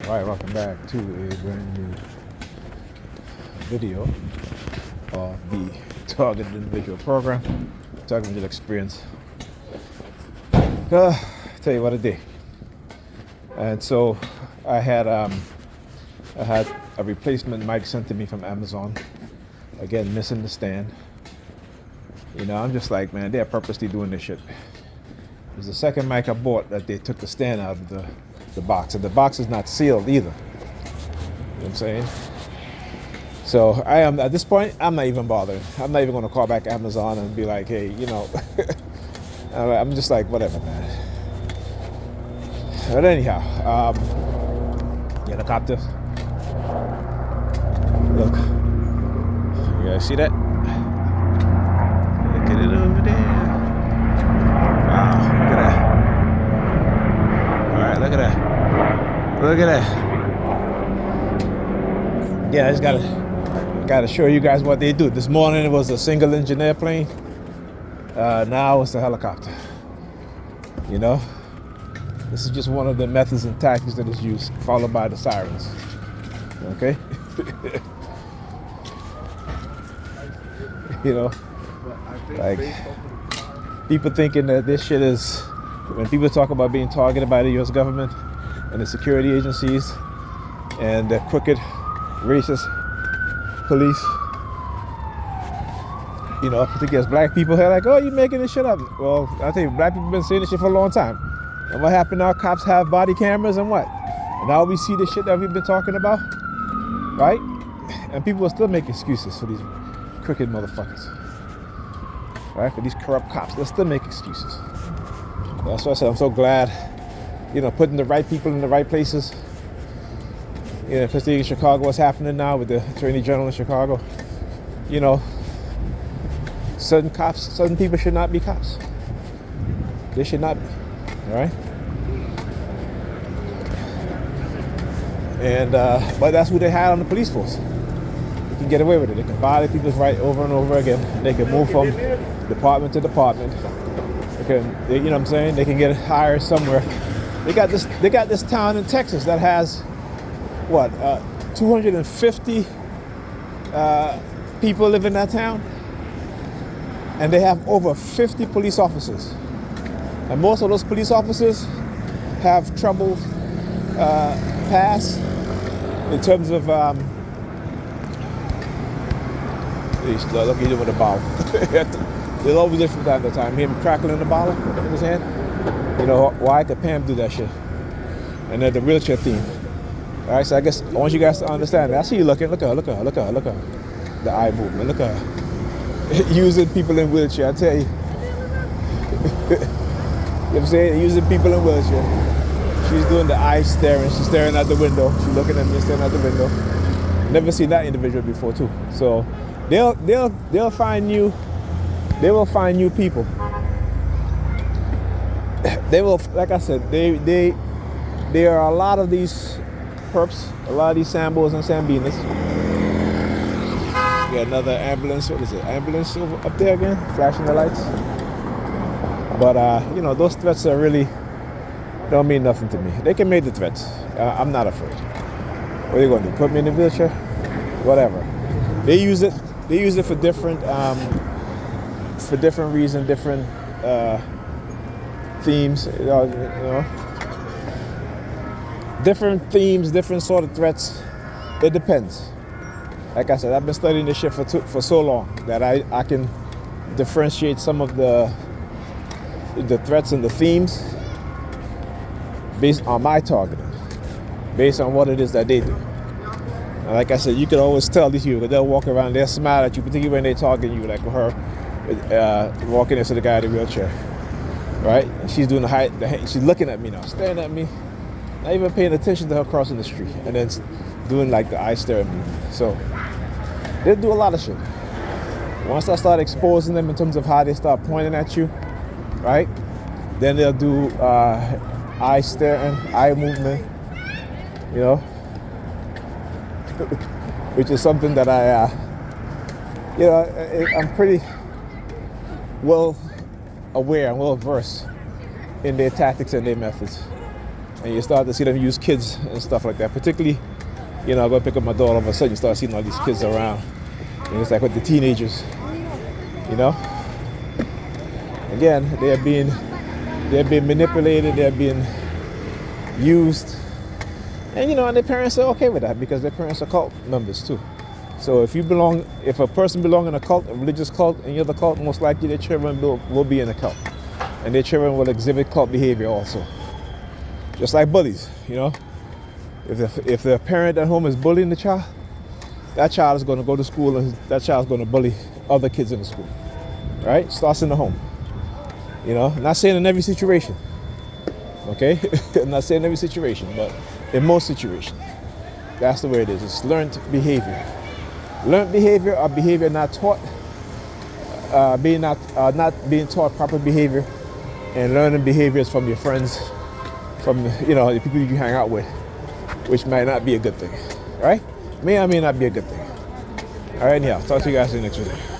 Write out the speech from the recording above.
Alright, welcome back to a brand new video of the Targeted Individual Program, Targeted Individual Experience. Tell you what a day. And so I had a replacement mic sent to me from Amazon. Again, missing the stand. You know, I'm just like, man, they're purposely doing this shit. It was the second mic I bought that they took the stand out of the box, and the box is not sealed either. You know what I'm saying? So I am, at this point, I'm not even bothered. I'm not even going to call back Amazon and be like, hey, you know, I'm just like, whatever, man. But anyhow, helicopters. Look, you guys see that? Look at it over there. Wow, look at that. All right, look at that. Look at that. Yeah, I just gotta show you guys what they do. This morning it was a single engine airplane. Now it's a helicopter. You know, this is just one of the methods and tactics that is used, followed by the sirens. Okay. You know, like people thinking that this shit is, when people talk about being targeted by the U.S. government and the security agencies and the crooked, racist police, you know, particularly as black people, they're like, oh, you're making this shit up. Well, I tell you, black people have been saying this shit for a long time. And what happened now? Cops have body cameras and what? And now we see the shit that we've been talking about, right? And people will still make excuses for these crooked motherfuckers, right? For these corrupt cops, they'll still make excuses. That's why I said I'm so glad, you know, putting the right people in the right places. You know, especially in Chicago, what's happening now with the Attorney General in Chicago. You know, certain people should not be cops. They should not be, all right? And, but that's who they had on the police force. They can get away with it. They can violate people's rights over and over again. They can move from department to department. You know what I'm saying? They can get hired somewhere. They got this town in Texas that has what, 250 people live in that town, and they have over 50 police officers, and most of those police officers have trouble past in terms of look, he's doing a bottle. They'll always do from time to time. Him crackling the bottle in his hand. You know why? Could Pam do that shit? And then the wheelchair theme. All right, so I guess I want you guys to understand that. I see you looking. Look at her. The eye movement. Look at her. Using people in wheelchair. I tell you. You know what I'm saying? Using people in wheelchair. She's doing the eye staring. She's staring out the window. She's looking at me, staring out the window. Never seen that individual before too. So they'll find you. They will find new people. They will, like I said, there are a lot of these perps, a lot of these Sambos and Sambinas. We got another ambulance. What is it? Ambulance up there again, flashing the lights. But you know, those threats are really don't mean nothing to me. They can make the threats. I'm not afraid. What are you going to do? Put me in a wheelchair? Whatever. They use it. They use it for different reasons, different themes. You know, different themes, different sort of threats. It depends. Like I said, I've been studying this shit for so long that I can differentiate some of the threats and the themes based on my targeting, based on what it is that they do. And like I said, you can always tell these people, they'll walk around, they'll smile at you, particularly when they're talking to you, like with her walking next to the guy in the wheelchair, right? She's doing she's looking at me now, staring at me, not even paying attention to her crossing the street, and then doing like the eye staring movement. So they do a lot of shit. Once I start exposing them in terms of how they start pointing at you, right? Then they'll do eye staring, eye movement, you know, which is something that you know, I'm pretty well aware and well versed in their tactics and their methods. and you start to see them use kids and stuff like that. Particularly, you know, I go pick up my daughter, all of a sudden you start seeing all these kids around. And it's like with the teenagers, you know. Again, they're being manipulated, they're being used. And you know, and their parents are okay with that because their parents are cult members too. So if a person belongs in a cult, a religious cult, and you're the cult, most likely their children will be in a cult. And their children will exhibit cult behavior also. Just like bullies, you know. If the parent at home is bullying the child, that child is going to go to school and that child is going to bully other kids in the school. Right? Starts in the home. You know, not saying in every situation. Okay? I'm not saying in every situation, but in most situations. That's the way it is. It's learned behavior. Learned behavior or behavior not taught, not being taught proper behavior, and learning behaviors from your friends, from the people you hang out with, which might not be a good thing, right? May or may not be a good thing. All right, yeah. Talk to you guys in the next video.